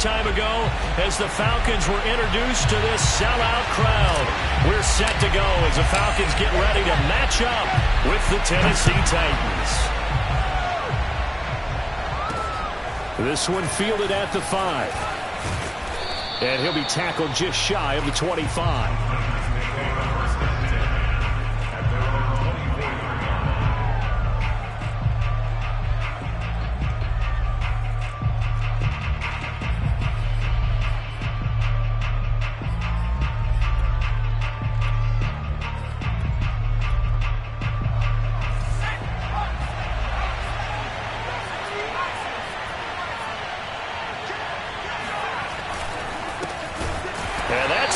time ago as the Falcons were introduced to this sellout crowd. We're set to go as the Falcons get ready to match up with the Tennessee Titans. This one fielded at the 5. And he'll be tackled just shy of the 25.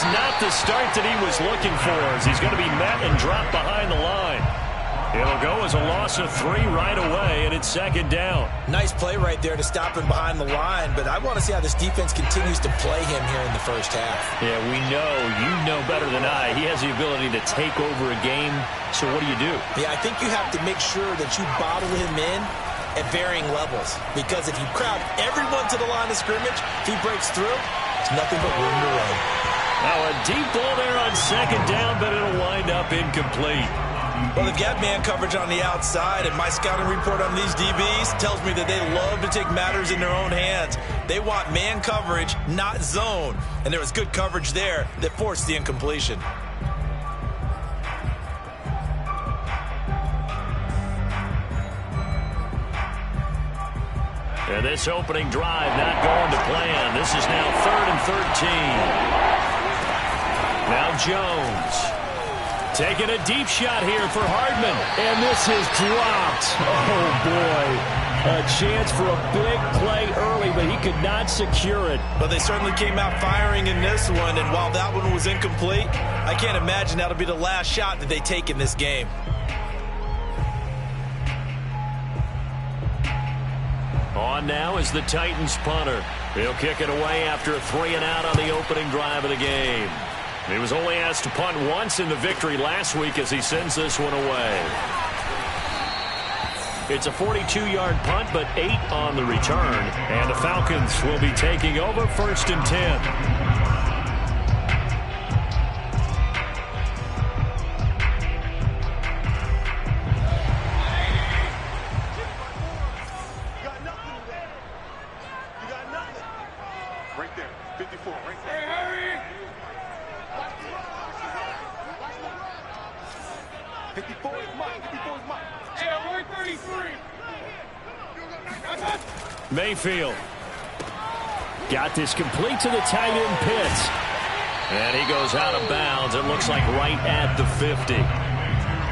Not the start that he was looking for, as he's going to be met and dropped behind the line. It'll go as a loss of 3 right away, and it's second down. Nice play right there to stop him behind the line, but I want to see how this defense continues to play him here in the first half. Yeah, we know, you know better than I, he has the ability to take over a game, so what do you do? Yeah, I think you have to make sure that you bottle him in at varying levels, because if you crowd everyone to the line of scrimmage, if he breaks through, it's nothing but room to run. Now a deep ball there on second down, but it'll wind up incomplete. Well, they've got man coverage on the outside, and my scouting report on these DBs tells me that they love to take matters in their own hands. They want man coverage, not zone. And there was good coverage there that forced the incompletion. And this opening drive not going to plan. This is now 3rd and 13. Now Jones taking a deep shot here for Hardman. And this is dropped. Oh, boy. A chance for a big play early, but he could not secure it. But they certainly came out firing in this one, and while that one was incomplete, I can't imagine that'll be the last shot that they take in this game. On now is the Titans punter. He'll kick it away after a 3-and-out on the opening drive of the game. He was only asked to punt once in the victory last week as he sends this one away. It's a 42-yard punt, but 8 on the return. And the Falcons will be taking over 1st and 10. Mayfield got this complete to the tight end Pitts. And he goes out of bounds. It looks like right at the 50.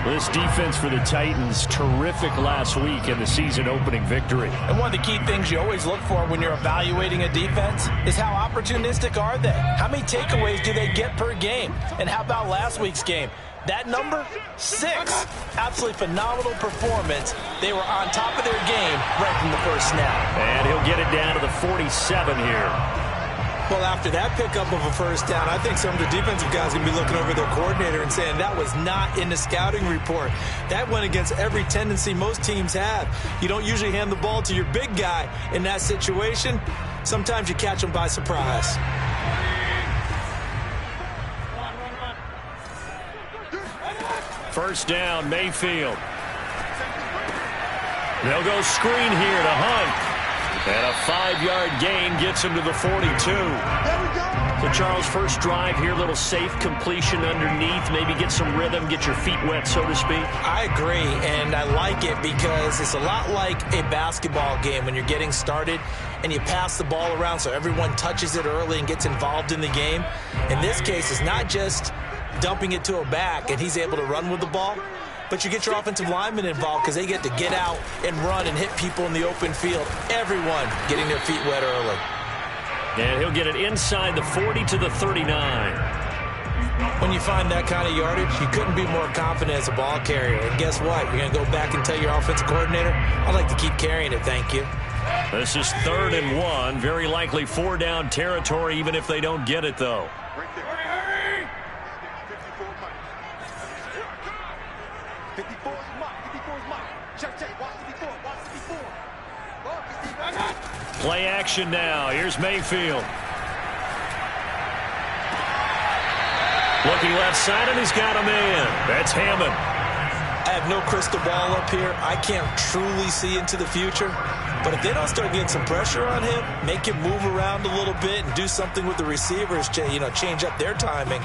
This defense for the Titans, terrific last week in the season-opening victory. And one of the key things you always look for when you're evaluating a defense is how opportunistic are they? How many takeaways do they get per game? And how about last week's game? That number, 6. Absolutely phenomenal performance. They were on top of their game right from the first snap. And he'll get it down to the 47 here. Well, after that pickup of a first down, I think some of the defensive guys are going to be looking over their coordinator and saying that was not in the scouting report. That went against every tendency most teams have. You don't usually hand the ball to your big guy in that situation. Sometimes you catch them by surprise. First down, Mayfield. They'll go screen here to Hunt. And a 5-yard gain gets him to the 42. So, Charles, first drive here, little safe completion underneath. Maybe get some rhythm, get your feet wet, so to speak. I agree, and I like it because it's a lot like a basketball game when you're getting started and you pass the ball around so everyone touches it early and gets involved in the game. In this case, it's not just dumping it to a back and he's able to run with the ball, but you get your offensive linemen involved because they get to get out and run and hit people in the open field. Everyone getting their feet wet early. And he'll get it inside the 40 to the 39. When you find that kind of yardage, you couldn't be more confident as a ball carrier. And guess what? You're going to go back and tell your offensive coordinator, I'd like to keep carrying it, thank you. This is 3rd and 1. Very likely 4-down territory, even if they don't get it, though. Play action now. Here's Mayfield. Looking left side, and he's got a man. That's Hammond. I have no crystal ball up here. I can't truly see into the future. But if they don't start getting some pressure on him, make him move around a little bit and do something with the receivers, change up their timing,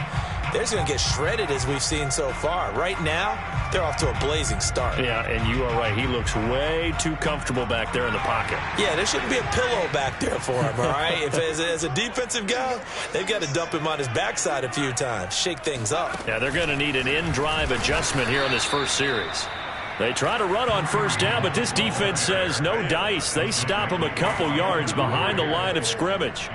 they're just going to get shredded as we've seen so far. Right now, they're off to a blazing start. Yeah, and you are right. He looks way too comfortable back there in the pocket. Yeah, there shouldn't be a pillow back there for him, all right? If as a defensive guy, they've got to dump him on his backside a few times, shake things up. Yeah, they're going to need an in-drive adjustment here in this first series. They try to run on first down, but this defense says no dice. They stop him a couple yards behind the line of scrimmage.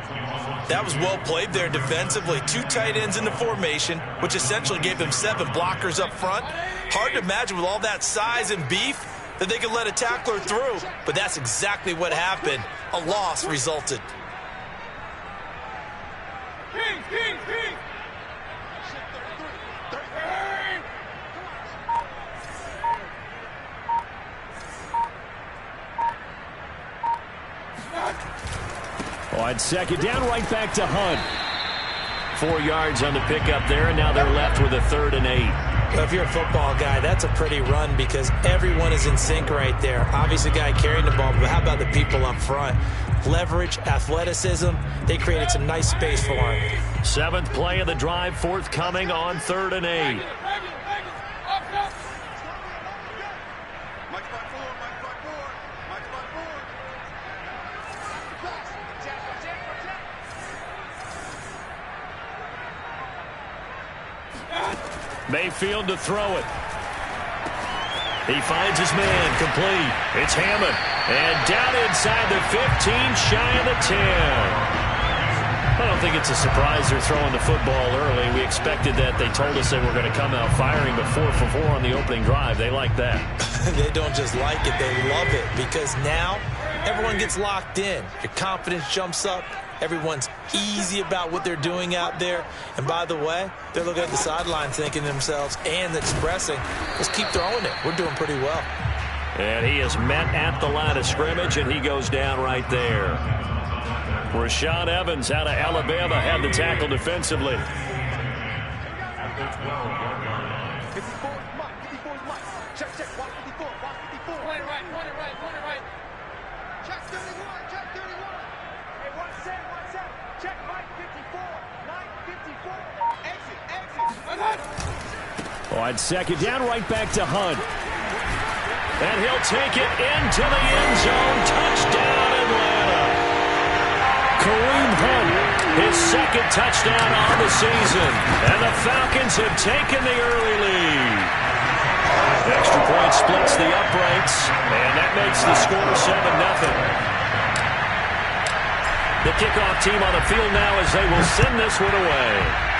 That was well played there defensively. 2 tight ends in the formation, which essentially gave them 7 blockers up front. Hard to imagine with all that size and beef that they could let a tackler through, but that's exactly what happened. A loss resulted. On second down, right back to Hunt. 4 yards on the pickup there, and now they're left with a 3rd and 8. Well, if you're a football guy, that's a pretty run because everyone is in sync right there. Obviously, the guy carrying the ball, but how about the people up front? Leverage, athleticism, they created some nice space for him. 7th play of the drive, forthcoming on 3rd and 8. Mayfield to throw it. He finds his man, complete. It's Hammond. And down inside the 15, shy of the 10. I don't think it's a surprise they're throwing the football early. We expected that. They told us they were going to come out firing, but 4 for 4 on the opening drive. They like that. They don't just like it, they love it, because now everyone gets locked in. Your confidence jumps up. Everyone's easy about what they're doing out there. And by the way, they're looking at the sideline thinking to themselves and expressing, let's keep throwing it. We're doing pretty well. And he is met at the line of scrimmage, and he goes down right there. Rashaan Evans out of Alabama had the tackle defensively. On second down, right back to Hunt. And he'll take it into the end zone. Touchdown, Atlanta. Kareem Hunt, his 2nd touchdown on the season. And the Falcons have taken the early lead. Extra point splits the uprights, and that makes the score 7-0. The kickoff team on the field now as they will send this one away.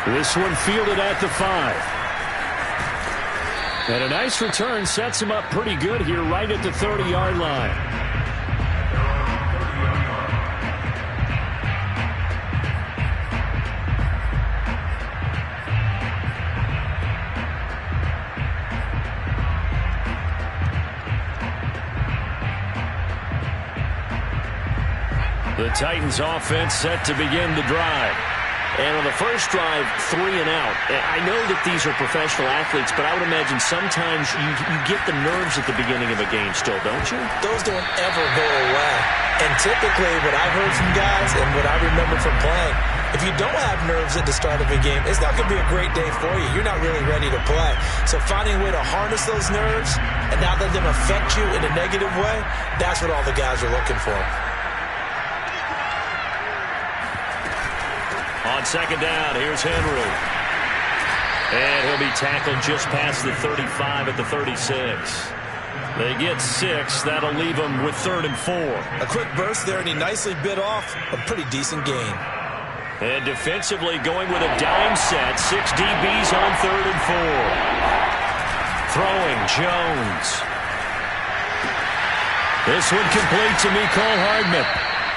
This one fielded at the 5. And a nice return sets him up pretty good here right at the 30-yard line. The Titans offense set to begin the drive. And on the first drive, 3 and out. I know that these are professional athletes, but I would imagine sometimes you get the nerves at the beginning of a game still, don't you? Those don't ever go away. And typically what I've heard from guys and what I remember from playing, if you don't have nerves at the start of a game, it's not going to be a great day for you. You're not really ready to play. So finding a way to harness those nerves and not let them affect you in a negative way, that's what all the guys are looking for. On second down, here's Henry. And he'll be tackled just past the 35 at the 36. They get 6. That'll leave them with 3rd and 4. A quick burst there, and he nicely bit off a pretty decent gain. And defensively going with a dime set. 6 DBs on 3rd and 4. Throwing, Jones. This one complete to Mecole Hardman.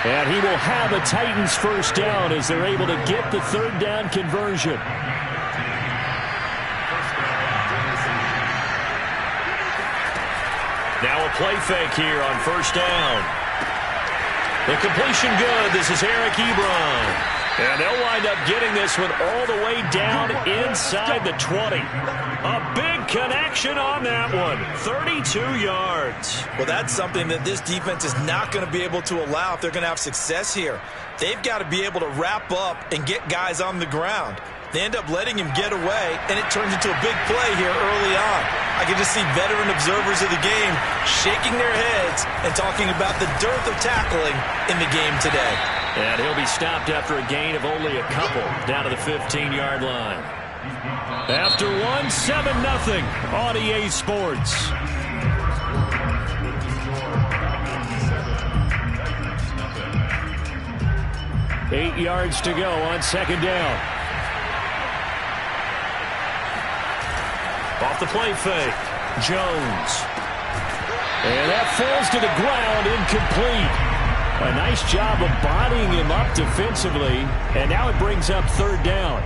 And he will have a Titans first down as they're able to get the 3rd down conversion. Now a play fake here on first down. The completion good. This is Eric Ebron. And they'll wind up getting this one all the way down inside the 20. A big connection on that one. 32 yards. Well, that's something that this defense is not going to be able to allow if they're going to have success here. They've got to be able to wrap up and get guys on the ground. They end up letting him get away, and it turns into a big play here early on. I can just see veteran observers of the game shaking their heads and talking about the dearth of tackling in the game today. And he'll be stopped after a gain of only a couple down to the 15-yard line. After one, 7-0 on EA Sports. Eight yards to go on second down. Off the play fake, Jones. And that falls to the ground, incomplete. A nice job of bodying him up defensively, and now it brings up third down.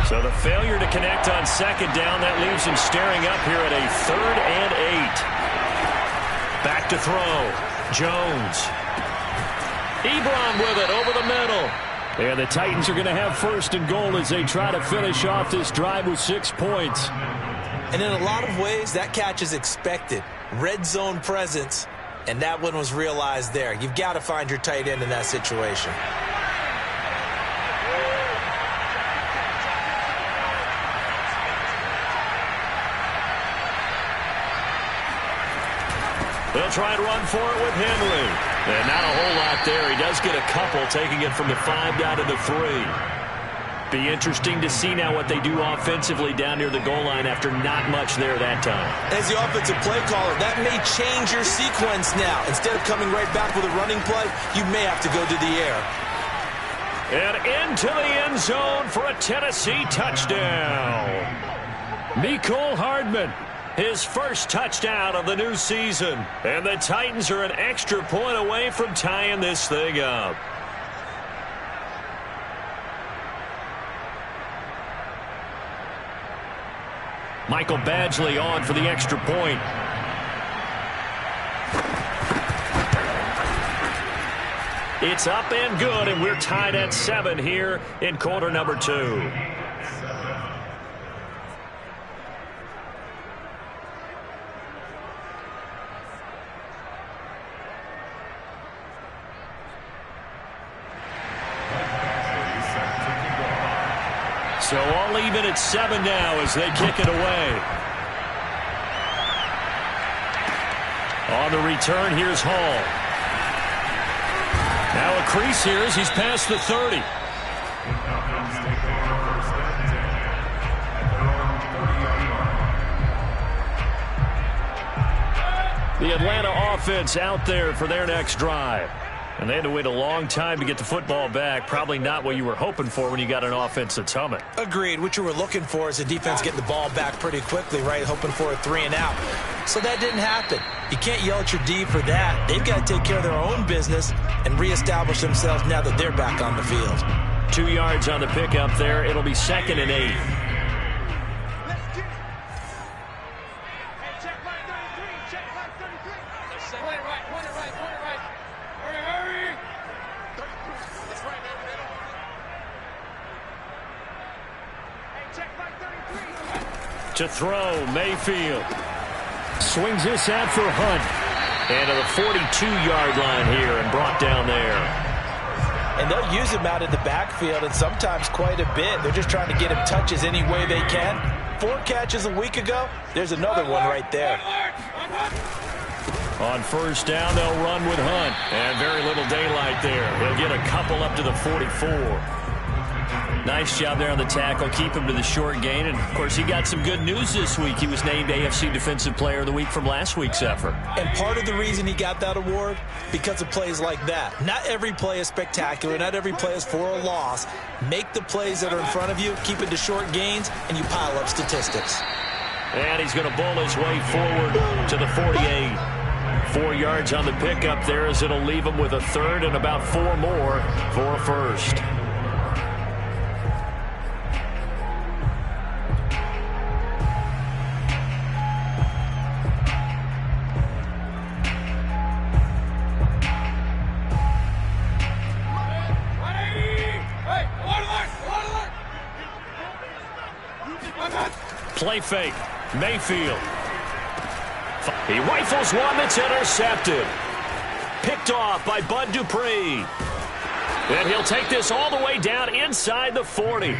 So the failure to connect on second down, that leaves him staring up here at a 3rd and 8. Back to throw, Jones. Ebron with it over the middle. And the Titans are going to have first and goal as they try to finish off this drive with 6 points. And in a lot of ways, that catch is expected. Red zone presence, and that one was realized there. You've got to find your tight end in that situation. They'll try and run for it with Henry. And not a whole lot there. He does get a couple, taking it from the 5 down to the 3. Be interesting to see now what they do offensively down near the goal line after not much there that time. As the offensive play caller, that may change your sequence now. Instead of coming right back with a running play, you may have to go to the air. And into the end zone for a Tennessee touchdown. Mecole Hardman. His first touchdown of the new season. And the Titans are an extra point away from tying this thing up. Michael Badgley on for the extra point. It's up and good, and we're tied at 7 here in quarter number 2. So all even at 7 now as they kick it away. On the return, here's Hall. Now a crease here as he's past the 30. The Atlanta offense out there for their next drive. And they had to wait a long time to get the football back. Probably not what you were hoping for when you got an offense that's humming. Agreed. What you were looking for is the defense getting the ball back pretty quickly, right? Hoping for a 3 and out. So that didn't happen. You can't yell at your D for that. They've got to take care of their own business and reestablish themselves now that they're back on the field. 2 yards on the pickup there. It'll be 2nd and 8. To throw, Mayfield. Swings this out for Hunt. And to the 42-yard line here and brought down there. And they'll use him out in the backfield, and sometimes quite a bit. They're just trying to get him touches any way they can. 4 catches a week ago. There's another one right there. On first down, they'll run with Hunt. And very little daylight there. He'll get a couple up to the 44. Nice job there on the tackle. Keep him to the short gain. And, of course, he got some good news this week. He was named AFC Defensive Player of the Week from last week's effort. And part of the reason he got that award, because of plays like that. Not every play is spectacular. Not every play is for a loss. Make the plays that are in front of you, keep it to short gains, and you pile up statistics. And he's going to bowl his way forward to the 48. 4 yards on the pickup there as it'll leave him with a third and about 4 more for a first. Slay fake. Mayfield. He rifles one that's intercepted. Picked off by Bud Dupree. And he'll take this all the way down inside the 40.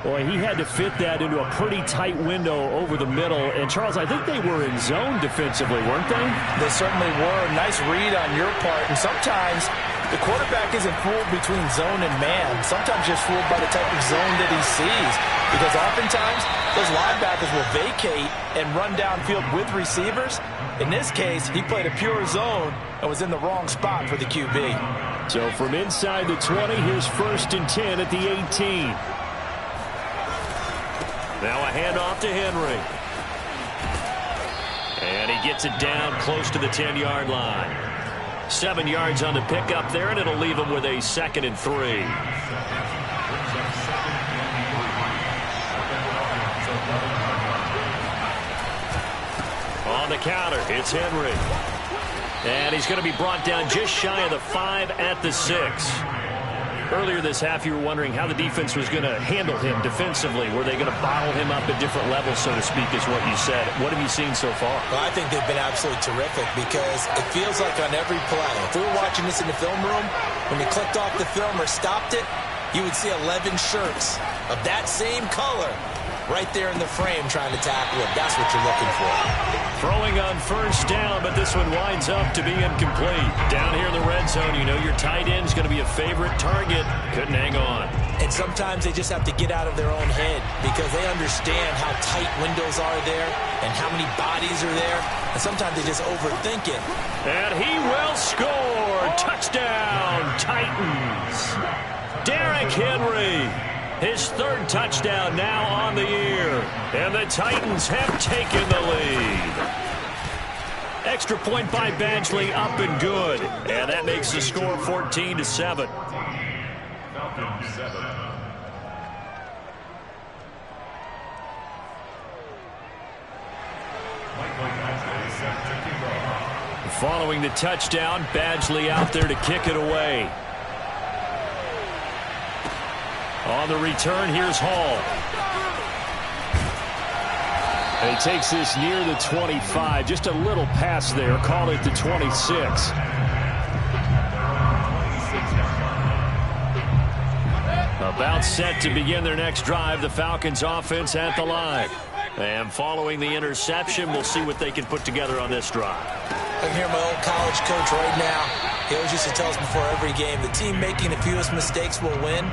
Boy, he had to fit that into a pretty tight window over the middle. And, Charles, I think they were in zone defensively, weren't they? They certainly were. Nice read on your part. And sometimes the quarterback isn't fooled between zone and man. Sometimes just fooled by the type of zone that he sees. Because oftentimes those linebackers will vacate and run downfield with receivers. In this case, he played a pure zone and was in the wrong spot for the QB. So from inside the 20, here's 1st and 10 at the 18. Now a handoff to Henry. And he gets it down close to the 10-yard line. 7 yards on the pickup there, and it'll leave him with a 2nd and 3. On the counter, it's Henry. And he's going to be brought down just shy of the 5 at the 6. Earlier this half, you were wondering how the defense was going to handle him defensively. Were they going to bottle him up at different levels, so to speak, is what you said. What have you seen so far? Well, I think they've been absolutely terrific because it feels like on every play, if we were watching this in the film room, when you clicked off the film or stopped it, you would see 11 shirts of that same color right there in the frame trying to tackle it. That's what you're looking for. Throwing on 1st down, but this one winds up to be incomplete. Down here in the red zone, you know your tight end's going to be a favorite target. Couldn't hang on. And sometimes they just have to get out of their own head because they understand how tight windows are there and how many bodies are there. And sometimes they just overthink it. And he will score. Touchdown, Titans. Derrick Henry. His 3rd touchdown now on the year. And the Titans have taken the lead. Extra point by Badgley, up and good. And that makes the score 14-7. Following the touchdown, Badgley out there to kick it away. On the return, here's Hall. And he takes this near the 25. Just a little pass there. Call it the 26. About set to begin their next drive. The Falcons offense at the line. And following the interception, we'll see what they can put together on this drive. I can hear my old college coach right now. He always used to tell us before every game, the team making the fewest mistakes will win.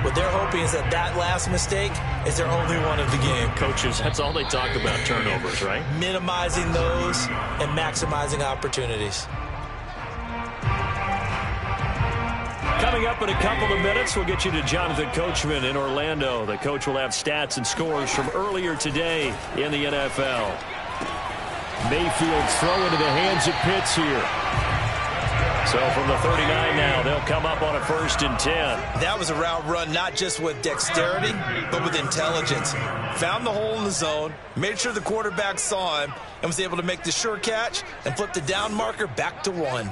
What they're hoping is that that last mistake is their only one of the game. Coaches, that's all they talk about, turnovers, right? Minimizing those and maximizing opportunities. Coming up in a couple of minutes, we'll get you to Jonathan Coachman in Orlando. The coach will have stats and scores from earlier today in the NFL. Mayfield throw into the hands of Pitts here. So from the 39 now, they'll come up on a 1st and 10. That was a route run not just with dexterity, but with intelligence. Found the hole in the zone, made sure the quarterback saw him, and was able to make the sure catch and flip the down marker back to 1.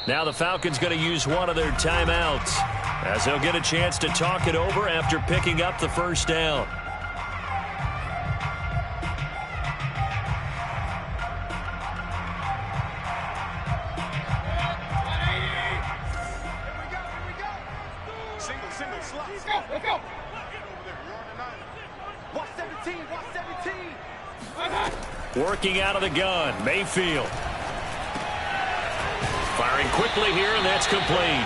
Now the Falcons going to use one of their timeouts as they'll get a chance to talk it over after picking up the 1st down. Let's go. Watch 17. Working out of the gun, Mayfield. Firing quickly here, and that's complete.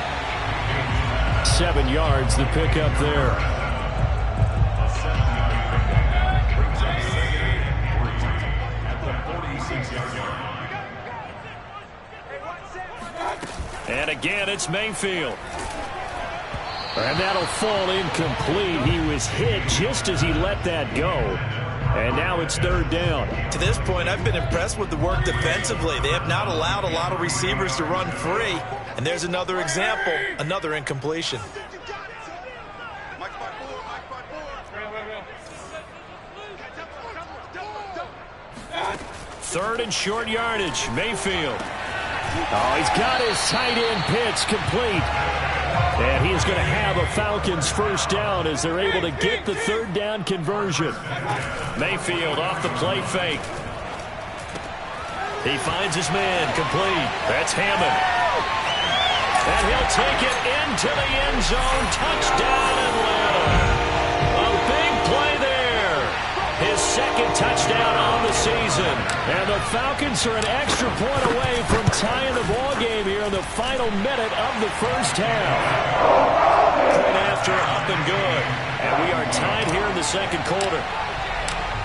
7 yards, the pickup there. And again, it's Mayfield. And that'll fall incomplete. He was hit just as he let that go. And now it's 3rd down. To this point, I've been impressed with the work defensively. They have not allowed a lot of receivers to run free. And there's another example, another incompletion. 3rd and short yardage, Mayfield. Oh, he's got his tight end Pitts complete. And he is going to have a Falcons first down as they're able to get the third down conversion. Mayfield off the play fake. He finds his man complete. That's Hammond. And he'll take it into the end zone. Touchdown Atlanta. A big play there. His second touchdown on the season. And the Falcons are an extra point away from tying the ball game here in the final minute of the first half. Point after, up and good. And we are tied here in the second quarter.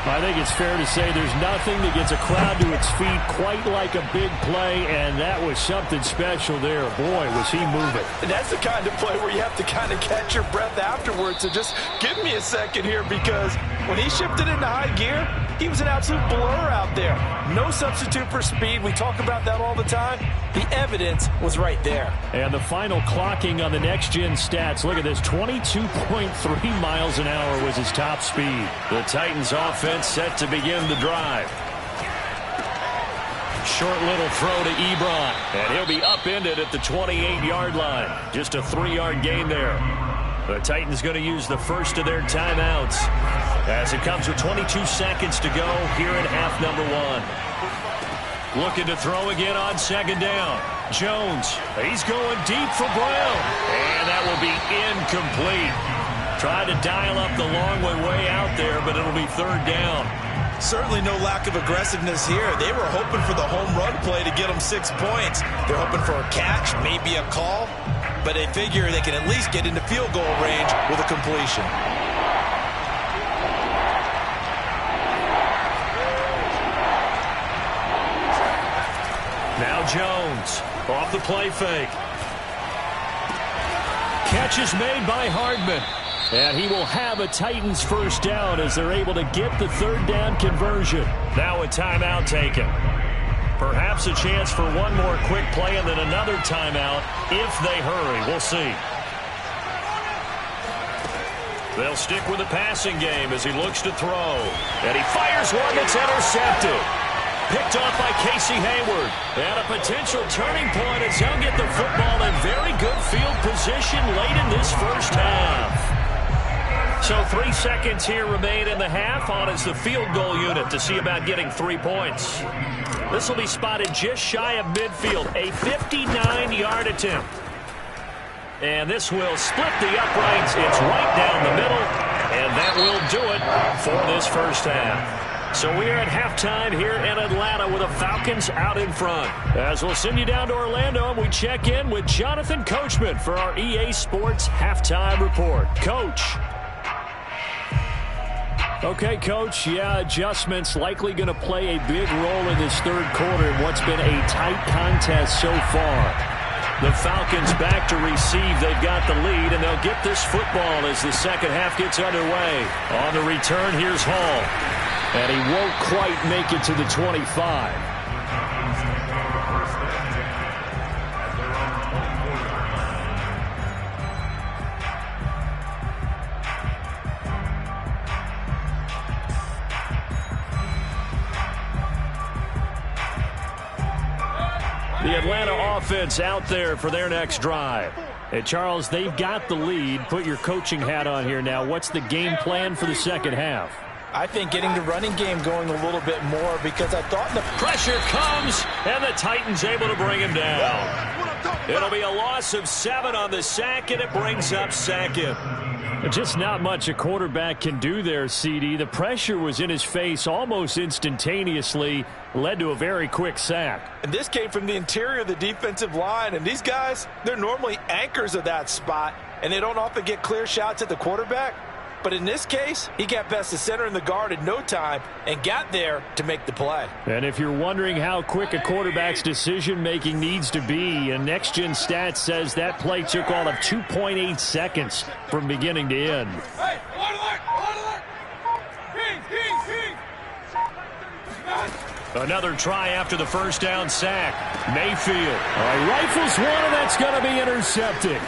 I think it's fair to say there's nothing that gets a crowd to its feet quite like a big play, and that was something special there. Boy, was he moving. And that's the kind of play where you have to kind of catch your breath afterwards. So just give me a second here, because when he shifted into high gear, he was an absolute blur out there. No substitute for speed. We talk about that all the time. The evidence was right there. And the final clocking on the next-gen stats. Look at this, 22.3 miles an hour was his top speed. The Titans offense set to begin the drive. Short little throw to Ebron. And he'll be upended at the 28-yard line. Just a 3-yard gain there. The Titans going to use the first of their timeouts as it comes with 22 seconds to go here in half number 1. Looking to throw again on second down. Jones, he's going deep for Brown. And that will be incomplete. Tried to dial up the long way out there, but it'll be third down. Certainly no lack of aggressiveness here. They were hoping for the home run play to get them 6 points. They're hoping for a catch, maybe a call, but they figure they can at least get into field goal range with a completion. Now Jones off the play fake. Catch is made by Hardman. And he will have a Titans first down as they're able to get the third down conversion. Now a timeout taken. Perhaps a chance for one more quick play and then another timeout if they hurry. We'll see. They'll stick with the passing game as he looks to throw. And he fires one that's intercepted. Picked off by Casey Hayward. And a potential turning point as he'll get the football in very good field position late in this first half. So 3 seconds here remain in the half. On is the field goal unit to see about getting 3 points. This will be spotted just shy of midfield. A 59-yard attempt. And this will split the uprights. It's right down the middle. And that will do it for this first half. So we're at halftime here in Atlanta with the Falcons out in front. As we'll send you down to Orlando and we check in with Jonathan Coachman for our EA Sports Halftime Report. Coach. Okay, Coach, yeah, adjustments likely going to play a big role in this third quarter in what's been a tight contest so far. The Falcons back to receive. They've got the lead, and they'll get this football as the second half gets underway. On the return, here's Hall. And he won't quite make it to the 25. The Atlanta offense out there for their next drive. And Charles, they've got the lead. Put your coaching hat on here now. What's the game plan for the second half? I think getting the running game going a little bit more, because I thought the pressure comes, and the Titans able to bring him down. It'll be a loss of 7 on the sack, and it brings up second. Just not much a quarterback can do there, CD. The pressure was in his face almost instantaneously, led to a very quick sack. And this came from the interior of the defensive line, and these guys, they're normally anchors of that spot, and they don't often get clear shots at the quarterback. But in this case, he got past the center and the guard in no time and got there to make the play. And if you're wondering how quick a quarterback's decision-making needs to be, and Next Gen Stats says that play took all of 2.8 seconds from beginning to end. Hey, Another try after the first down sack. Mayfield. All right, rifles one, and that's going to be intercepted.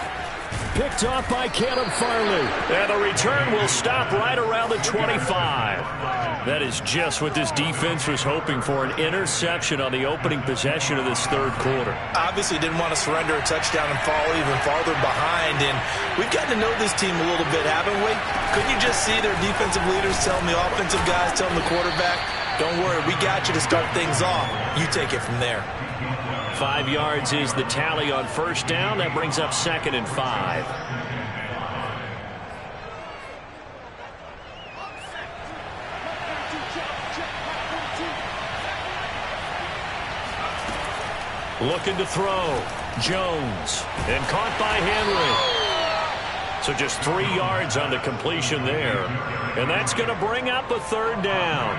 Picked off by Caleb Farley. And the return will stop right around the 25. That is just what this defense was hoping for, an interception on the opening possession of this third quarter. Obviously didn't want to surrender a touchdown and fall even farther behind, and we've gotten to know this team a little bit, haven't we? Couldn't you just see their defensive leaders telling the offensive guys, telling the quarterback, don't worry, we got you to start things off. You take it from there. 5 yards is the tally on first down. That brings up 2nd and 5. Looking to throw. Jones. And caught by Henry. So just 3 yards on the completion there. And that's going to bring up a 3rd down.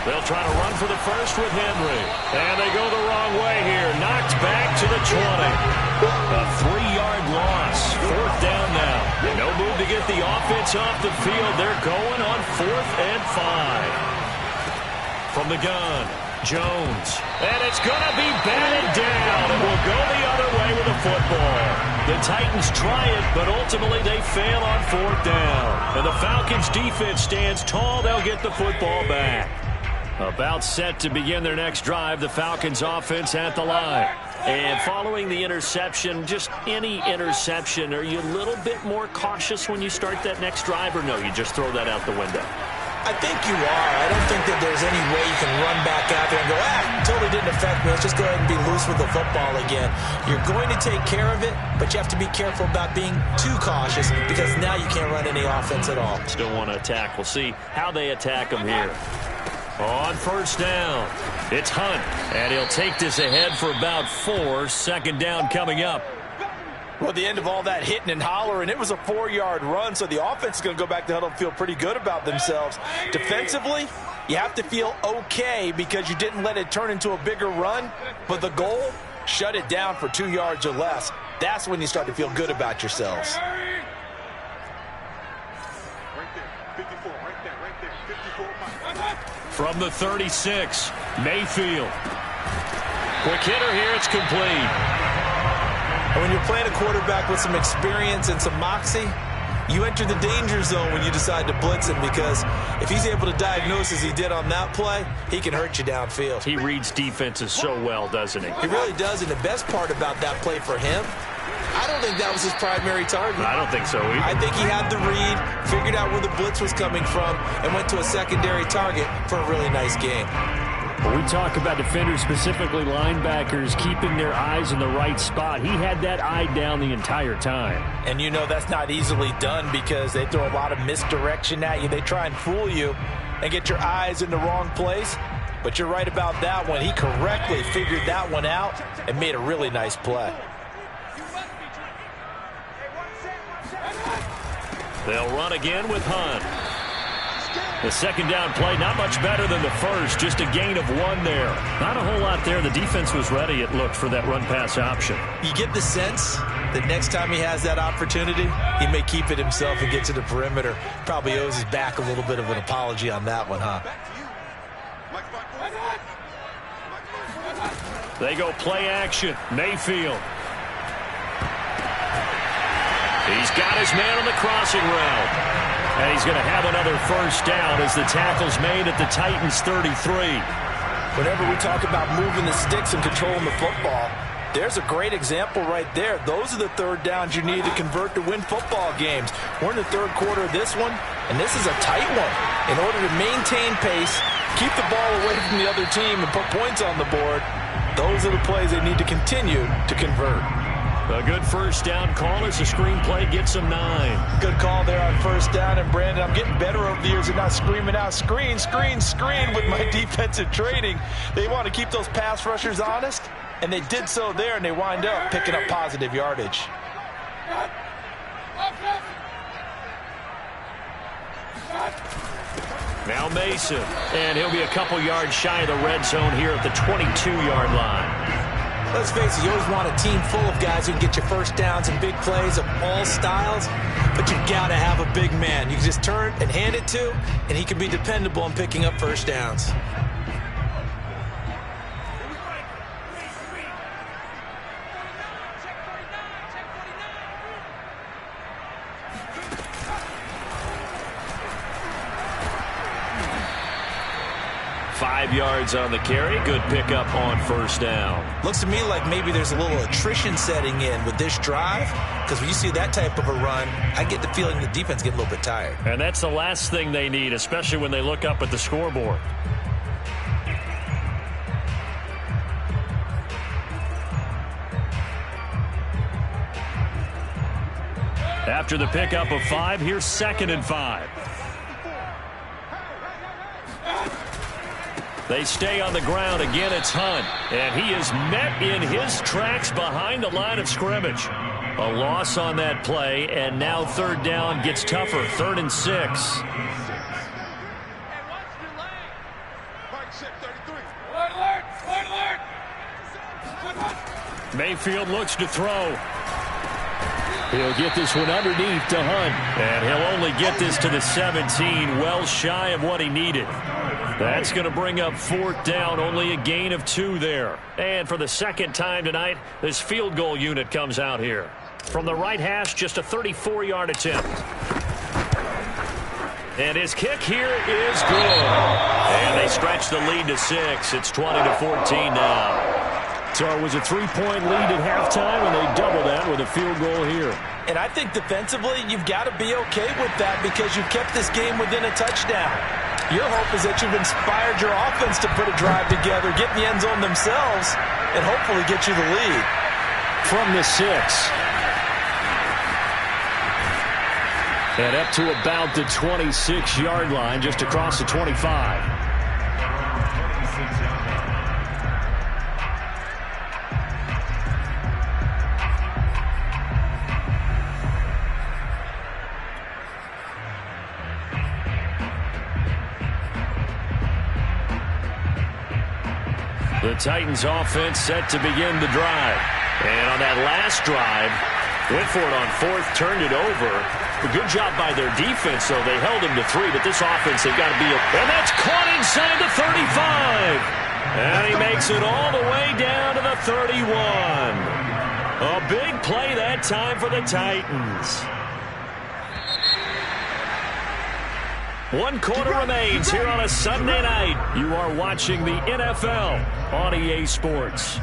They'll try to run for the first with Henry. And they go the wrong way here. Knocked back to the 20. A 3-yard loss. 4th down now. No move to get the offense off the field. They're going on 4th and 5. From the gun, Jones. And it's going to be batted down. It will go the other way with the football. The Titans try it, but ultimately they fail on 4th down. And the Falcons defense stands tall. They'll get the football back. About set to begin their next drive, the Falcons offense at the line. And following the interception, just any interception, are you a little bit more cautious when you start that next drive, or no, you just throw that out the window? I think you are. I don't think that there's any way you can run back out there and go, totally didn't affect me. Let's just go ahead and be loose with the football again. You're going to take care of it, but you have to be careful about being too cautious because now you can't run any offense at all. Still want to attack. We'll see how they attack them here. On first down, it's Hunt, and he'll take this ahead for about 4. 2nd down coming up. Well, the end of all that hitting and hollering, it was a 4-yard run, so the offense is going to go back to huddle and feel pretty good about themselves. Defensively, you have to feel okay because you didn't let it turn into a bigger run, but the goal, shut it down for 2 yards or less. That's when you start to feel good about yourselves. From the 36, Mayfield. Quick hitter here, it's complete. And when you're playing a quarterback with some experience and some moxie, you enter the danger zone when you decide to blitz him because if he's able to diagnose as he did on that play, he can hurt you downfield. He reads defenses so well, doesn't he? He really does, and the best part about that play for him, I don't think that was his primary target. I don't think so either. I think he had the read, figured out where the blitz was coming from, and went to a secondary target for a really nice game. When we talk about defenders, specifically linebackers, keeping their eyes in the right spot, he had that eye down the entire time. And you know that's not easily done because they throw a lot of misdirection at you. They try and fool you and get your eyes in the wrong place. But you're right about that one. He correctly figured that one out and made a really nice play. They'll run again with Hunt. The 2nd down play, not much better than the first, just a gain of 1 there. Not a whole lot there. The defense was ready, it looked, for that run-pass option. You get the sense that next time he has that opportunity, he may keep it himself and get to the perimeter. Probably owes his back a little bit of an apology on that one, huh? They go play action. Mayfield. He's got his man on the crossing route. And he's going to have another first down as the tackle's made at the Titans' 33. Whenever we talk about moving the sticks and controlling the football, there's a great example right there. Those are the 3rd downs you need to convert to win football games. We're in the 3rd quarter of this one, and this is a tight one. In order to maintain pace, keep the ball away from the other team, and put points on the board, those are the plays they need to continue to convert. A good first down call as the screenplay gets them 9. Good call there on first down. And, Brandon, I'm getting better over the years and not screaming out, screen, screen, screen with my defensive training. They want to keep those pass rushers honest, and they did so there, and they wind up picking up positive yardage. Now Mason, and he'll be a couple yards shy of the red zone here at the 22-yard line. Let's face it, you always want a team full of guys who can get you first downs and big plays of all styles, but you've got to have a big man. You can just turn and hand it to, and he can be dependable in picking up first downs. 5 yards on the carry. Good pickup on first down. Looks to me like maybe there's a little attrition setting in with this drive, because when you see that type of a run, I get the feeling the defense getting a little bit tired. And that's the last thing they need, especially when they look up at the scoreboard. After the pickup of 5, here's 2nd and 5. They stay on the ground. Again, it's Hunt. And he is met in his tracks behind the line of scrimmage. A loss on that play, and now 3rd down gets tougher. 3rd and 6. Mayfield looks to throw. He'll get this one underneath to Hunt. And he'll only get this to the 17, well shy of what he needed. That's going to bring up 4th down, only a gain of 2 there. And for the 2nd time tonight, this field goal unit comes out here. From the right hash, just a 34-yard attempt. And his kick here is good. And they stretch the lead to 6. It's 20-14 now. So it was a 3-point lead at halftime, and they double that with a field goal here. And I think defensively, you've got to be okay with that because you've kept this game within a touchdown. Your hope is that you've inspired your offense to put a drive together, get in the end zone themselves, and hopefully get you the lead. From the 6. And up to about the 26-yard line, just across the 25. The Titans offense set to begin the drive. And on that last drive, went for it on 4th, turned it over. A good job by their defense, though. They held him to 3, but this offense, they've got to be and that's caught inside the 35. And he makes it all the way down to the 31. A big play that time for the Titans. 1 quarter remains here on a Sunday night. You are watching the NFL on EA Sports.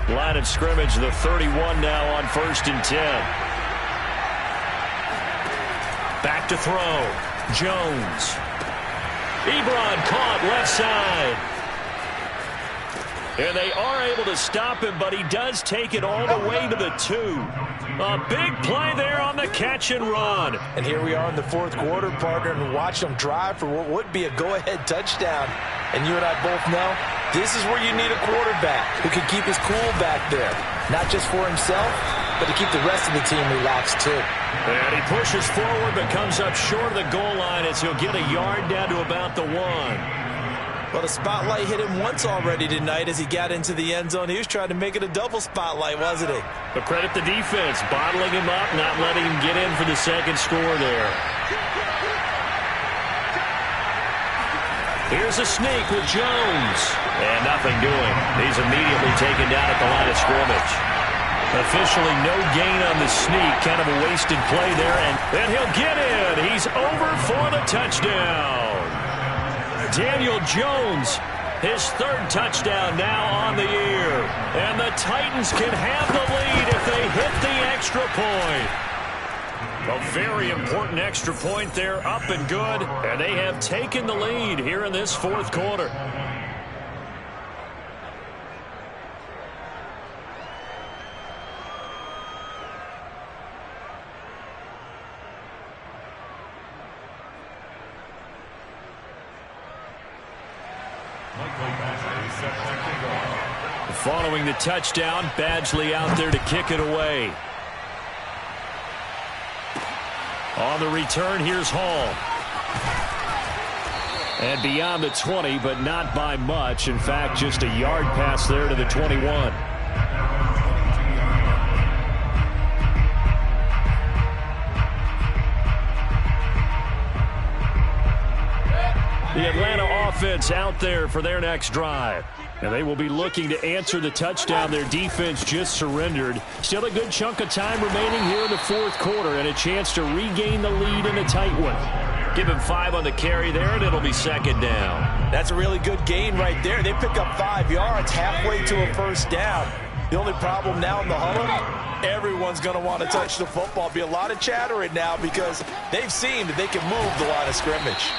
Line of scrimmage, the 31 now on 1st and 10. Back to throw. Jones. Ebron caught left side. And they are able to stop him, but he does take it all the way to the 2. A big play there on the catch and run. And here we are in the 4th quarter, partner, and watch them drive for what would be a go-ahead touchdown. And you and I both know this is where you need a quarterback who can keep his cool back there. Not just for himself, but to keep the rest of the team relaxed too. And he pushes forward but comes up short of the goal line as he'll get a yard down to about the 1. Well, the spotlight hit him once already tonight as he got into the end zone. He was trying to make it a double spotlight, wasn't he? But credit the defense, bottling him up, not letting him get in for the 2nd score there. Here's a sneak with Jones. And nothing doing. He's immediately taken down at the line of scrimmage. Officially no gain on the sneak. Kind of a wasted play there. And he'll get in. He's over for the touchdown. Daniel Jones, his 3rd touchdown now on the year. And the Titans can have the lead if they hit the extra point. A very important extra point there, up and good. And they have taken the lead here in this 4th quarter. Following the touchdown, Badgley out there to kick it away. On the return, here's Hall. And beyond the 20, but not by much. In fact, just a yard pass there to the 21. The Atlanta offense out there for their next drive. And they will be looking to answer the touchdown their defense just surrendered. Still a good chunk of time remaining here in the fourth quarter and a chance to regain the lead in a tight one. Give him 5 on the carry there, and it'll be second down. That's a really good gain right there. They pick up 5 yards halfway to a first down. The only problem now in the huddle, everyone's going to want to touch the football. Be a lot of chattering now because they've seen that they can move the line of scrimmage.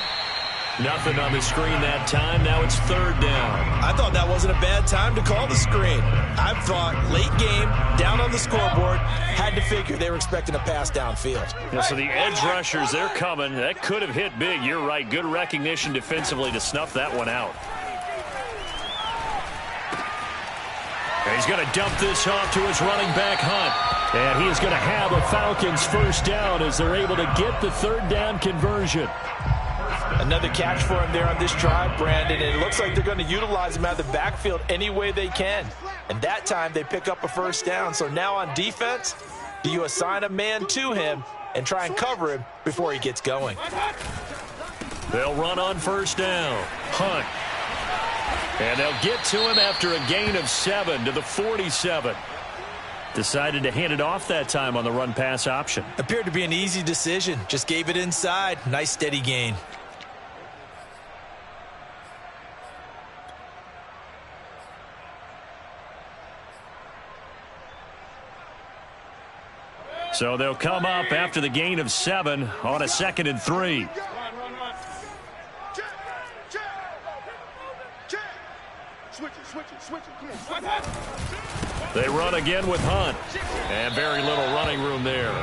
Nothing on the screen that time. Now it's third down. I thought that wasn't a bad time to call the screen. I thought late game, down on the scoreboard, had to figure they were expecting a pass downfield. Yeah, so the edge rushers, they're coming. That could have hit big. You're right. Good recognition defensively to snuff that one out. And he's going to dump this off to his running back, Hunt. And he is going to have a Falcons first down as they're able to get the third down conversion. Another catch for him there on this drive, Brandon, and it looks like they're going to utilize him out of the backfield any way they can. And that time they pick up a first down. So now on defense, do you assign a man to him and try and cover him before he gets going? They'll run on first down. Hunt. And they'll get to him after a gain of 7 to the 47. Decided to hand it off that time on the run-pass option. Appeared to be an easy decision. Just gave it inside. Nice steady gain. So they'll come up after the gain of 7 on a 2nd and 3. They run again with Hunt. And very little running room there.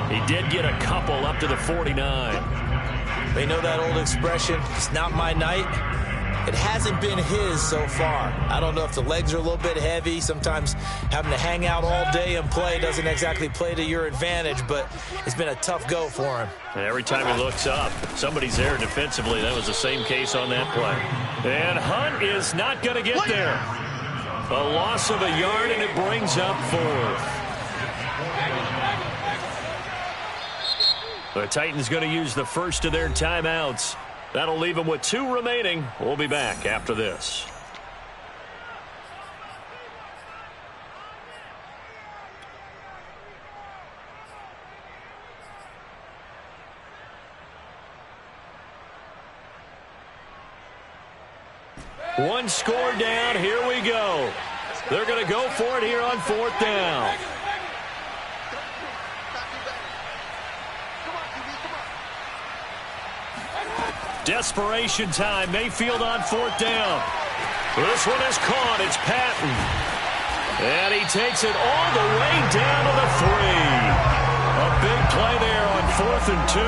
He did get a couple up to the 49. They know that old expression, it's not my night. It hasn't been his so far. I don't know if the legs are a little bit heavy. Sometimes having to hang out all day and play doesn't exactly play to your advantage, but it's been a tough go for him. And every time he looks up, somebody's there defensively. That was the same case on that play. And Hunt is not going to get there. A loss of a yard, and it brings up 4th. The Titans going to use the first of their timeouts. That'll leave them with 2 remaining. We'll be back after this. One score down. Here we go. They're going to go for it here on 4th down. Desperation time. Mayfield on 4th down. This one is caught. It's Patton. And he takes it all the way down to the 3. A big play there on 4th and 2.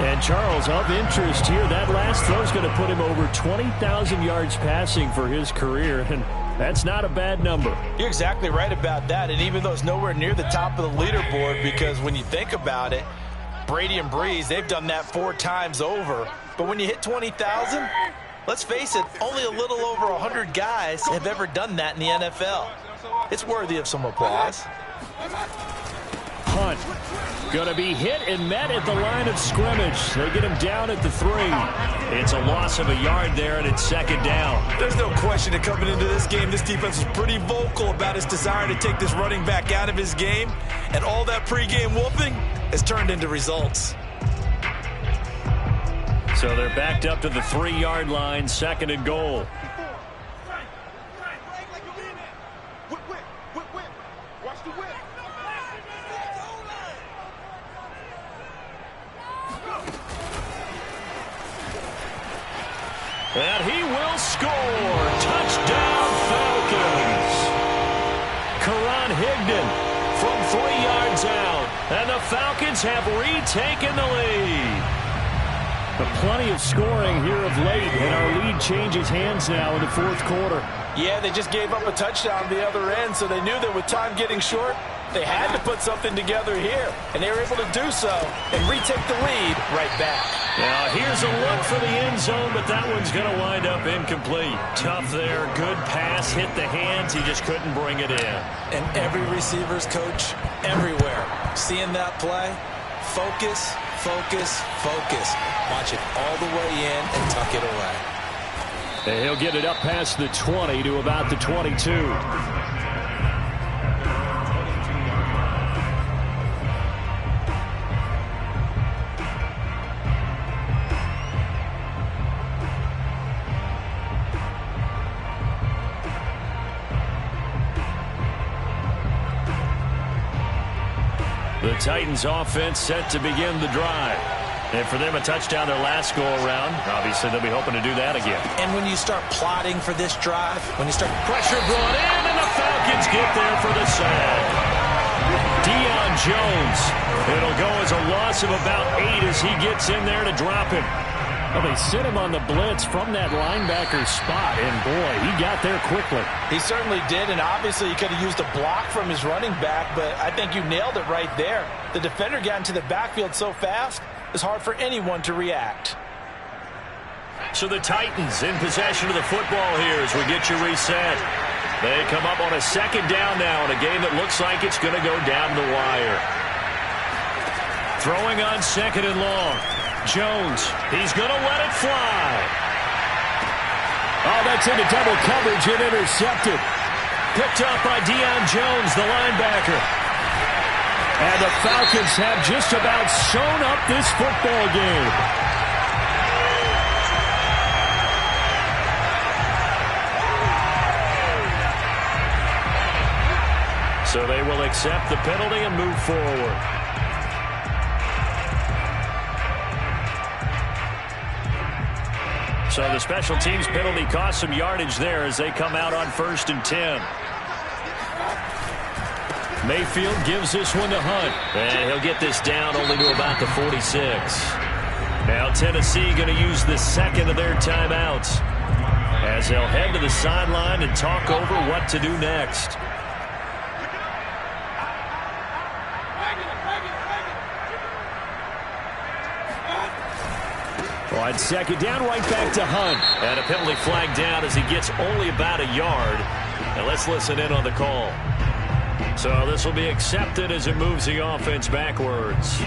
And Charles, of interest here, that last throw is going to put him over 20,000 yards passing for his career. And that's not a bad number. You're exactly right about that. And even though it's nowhere near the top of the leaderboard, because when you think about it, Brady and Breeze, they've done that 4 times over. But when you hit 20,000, let's face it, only a little over 100 guys have ever done that in the NFL. It's worthy of some applause. Hunt going to be hit and met at the line of scrimmage. They get him down at the 3. It's a loss of a yard there, and it's 2nd down. There's no question that coming into this game, this defense was pretty vocal about his desire to take this running back out of his game. And all that pregame whooping has turned into results. So they're backed up to the 3-yard line, 2nd and goal. And he will score. Touchdown, Falcons. Karan Higdon from 3 yards out. And the Falcons have retaken the lead. But plenty of scoring here of late, and our lead changes hands now in the 4th quarter. Yeah, they just gave up a touchdown on the other end, so they knew that with time getting short, they had to put something together here, and they were able to do so and retake the lead right back. Now here's a look for the end zone, but that one's going to wind up incomplete. Tough there, good pass, hit the hands, he just couldn't bring it in. And every receiver's coach everywhere, seeing that play, focus, focus, focus. Watch it all the way in and tuck it away. And he'll get it up past the 20 to about the 22. The Titans offense set to begin the drive. And for them, a touchdown their last go-around. Obviously, they'll be hoping to do that again. And when you start plotting for this drive, when you start... Pressure brought in, and the Falcons get there for the sack. Deion Jones. It'll go as a loss of about 8 as he gets in there to drop him. Well, they sit him on the blitz from that linebacker spot, and boy, he got there quickly. He certainly did, and obviously he could have used a block from his running back, but I think you nailed it right there. The defender got into the backfield so fast, it's hard for anyone to react. So the Titans in possession of the football here as we get you reset. They come up on a second down now in a game that looks like it's going to go down the wire. Throwing on second and long. Jones, he's going to let it fly. Oh, that's into double coverage and intercepted. Picked up by Deion Jones, the linebacker. And the Falcons have just about sewn up this football game. So they will accept the penalty and move forward. So the special teams penalty cost some yardage there as they come out on 1st and 10. Mayfield gives this one to Hunt. And he'll get this down only to about the 46. Now Tennessee going to use the second of their timeouts as they'll head to the sideline and talk over what to do next. On second down, right back to Hunt. And a penalty flag down as he gets only about a yard. And let's listen in on the call. So this will be accepted as it moves the offense backwards.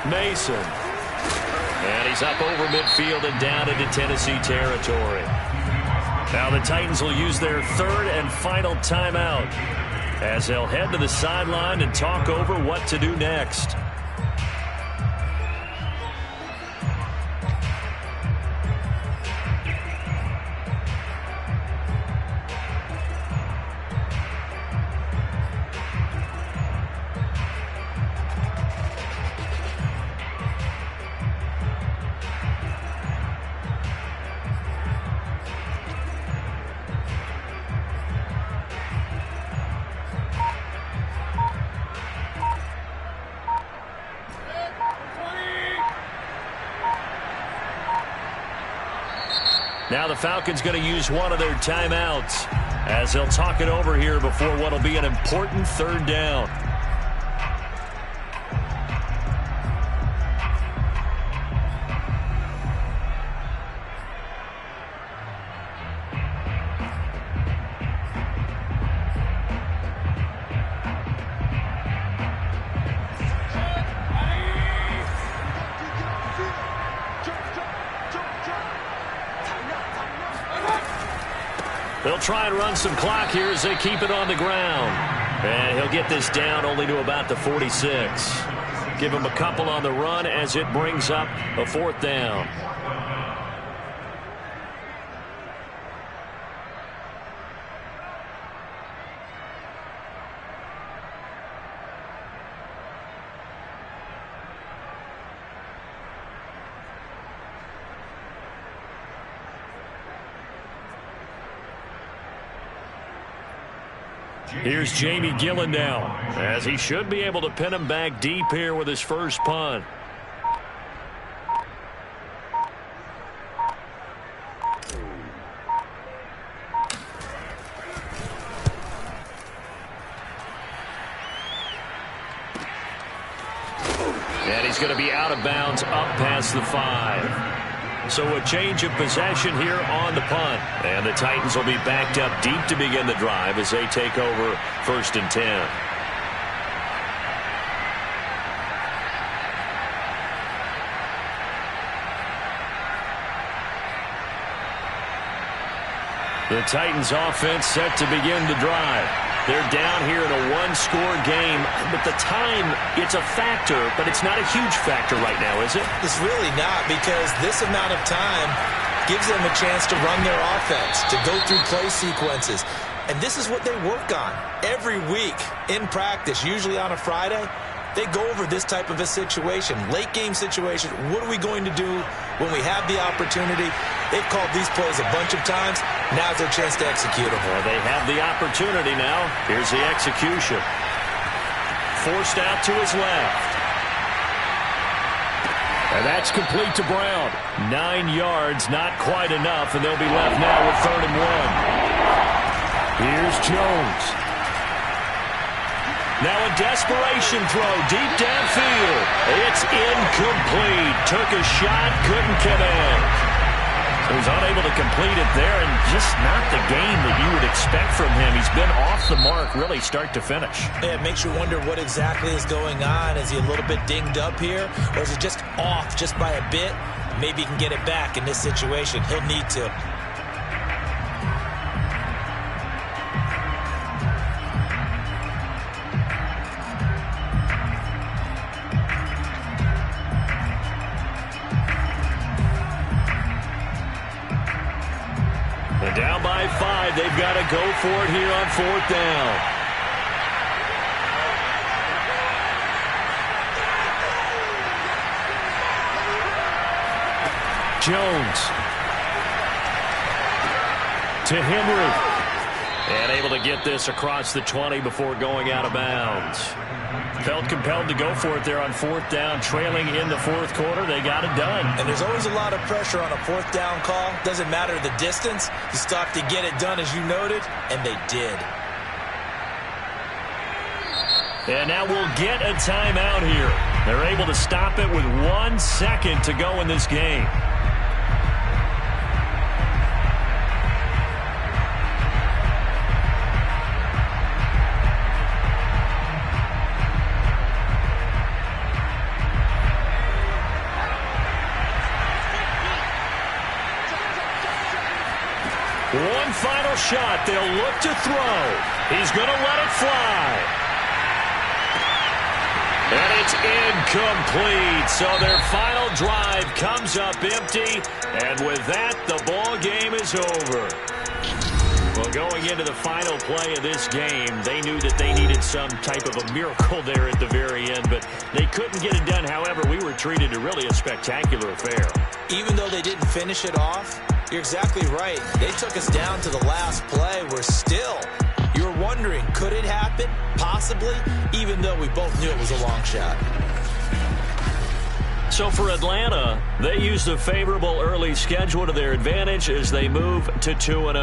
Mason. And he's up over midfield and down into Tennessee territory. Now the Titans will use their third and final timeout as they'll head to the sideline and talk over what to do next. Now the Falcons going to use one of their timeouts as they'll talk it over here before what will be an important third down. They'll try and run some clock here as they keep it on the ground. And he'll get this down only to about the 46. Give him a couple on the run as it brings up a 4th down. Here's Jamie Gillen now, as he should be able to pin him back deep here with his first punt. is going to be out of bounds up past the 5. So a change of possession here on the punt. And the Titans will be backed up deep to begin the drive as they take over 1st and 10. The Titans offense set to begin the drive. They're down here in a one-score game, but the time, it's a factor, but it's not a huge factor right now, is it? It's really not, because this amount of time gives them a chance to run their offense, to go through play sequences. And this is what they work on every week in practice, usually on a Friday. They go over this type of a situation, late game situation. What are we going to do when we have the opportunity? They've called these plays a bunch of times. Now's their chance to execute them. Well, they have the opportunity now. Here's the execution. Forced out to his left. And that's complete to Brown. 9 yards, not quite enough, and they'll be left now with 3rd and 1. Here's Jones. Now a desperation throw deep downfield. It's incomplete. Took a shot, couldn't come in. He was unable to complete it there, and just not the game that you would expect from him. He's been off the mark really start to finish. Yeah, it makes you wonder what exactly is going on. Is he a little bit dinged up here, or is it just off just by a bit? Maybe he can get it back in this situation. He'll need to. Down by 5. They've got to go for it here on 4th down. Jones. To Henry. And able to get this across the 20 before going out of bounds. Felt compelled to go for it there on 4th down, trailing in the 4th quarter. They got it done. And there's always a lot of pressure on a 4th down call. Doesn't matter the distance. You stop to get it done, as you noted, and they did. And now we'll get a timeout here. They're able to stop it with 1 second to go in this game. One final shot. They'll look to throw. He's going to let it fly. And it's incomplete. So their final drive comes up empty. And with that, the ball game is over. Well, going into the final play of this game, they knew that they needed some type of a miracle there at the very end, but they couldn't get it done. However, we were treated to really a spectacular affair. Even though they didn't finish it off, you're exactly right. They took us down to the last play. We're still, you're wondering, could it happen? Possibly, even though we both knew it was a long shot. So for Atlanta, they used a favorable early schedule to their advantage as they move to 2-0.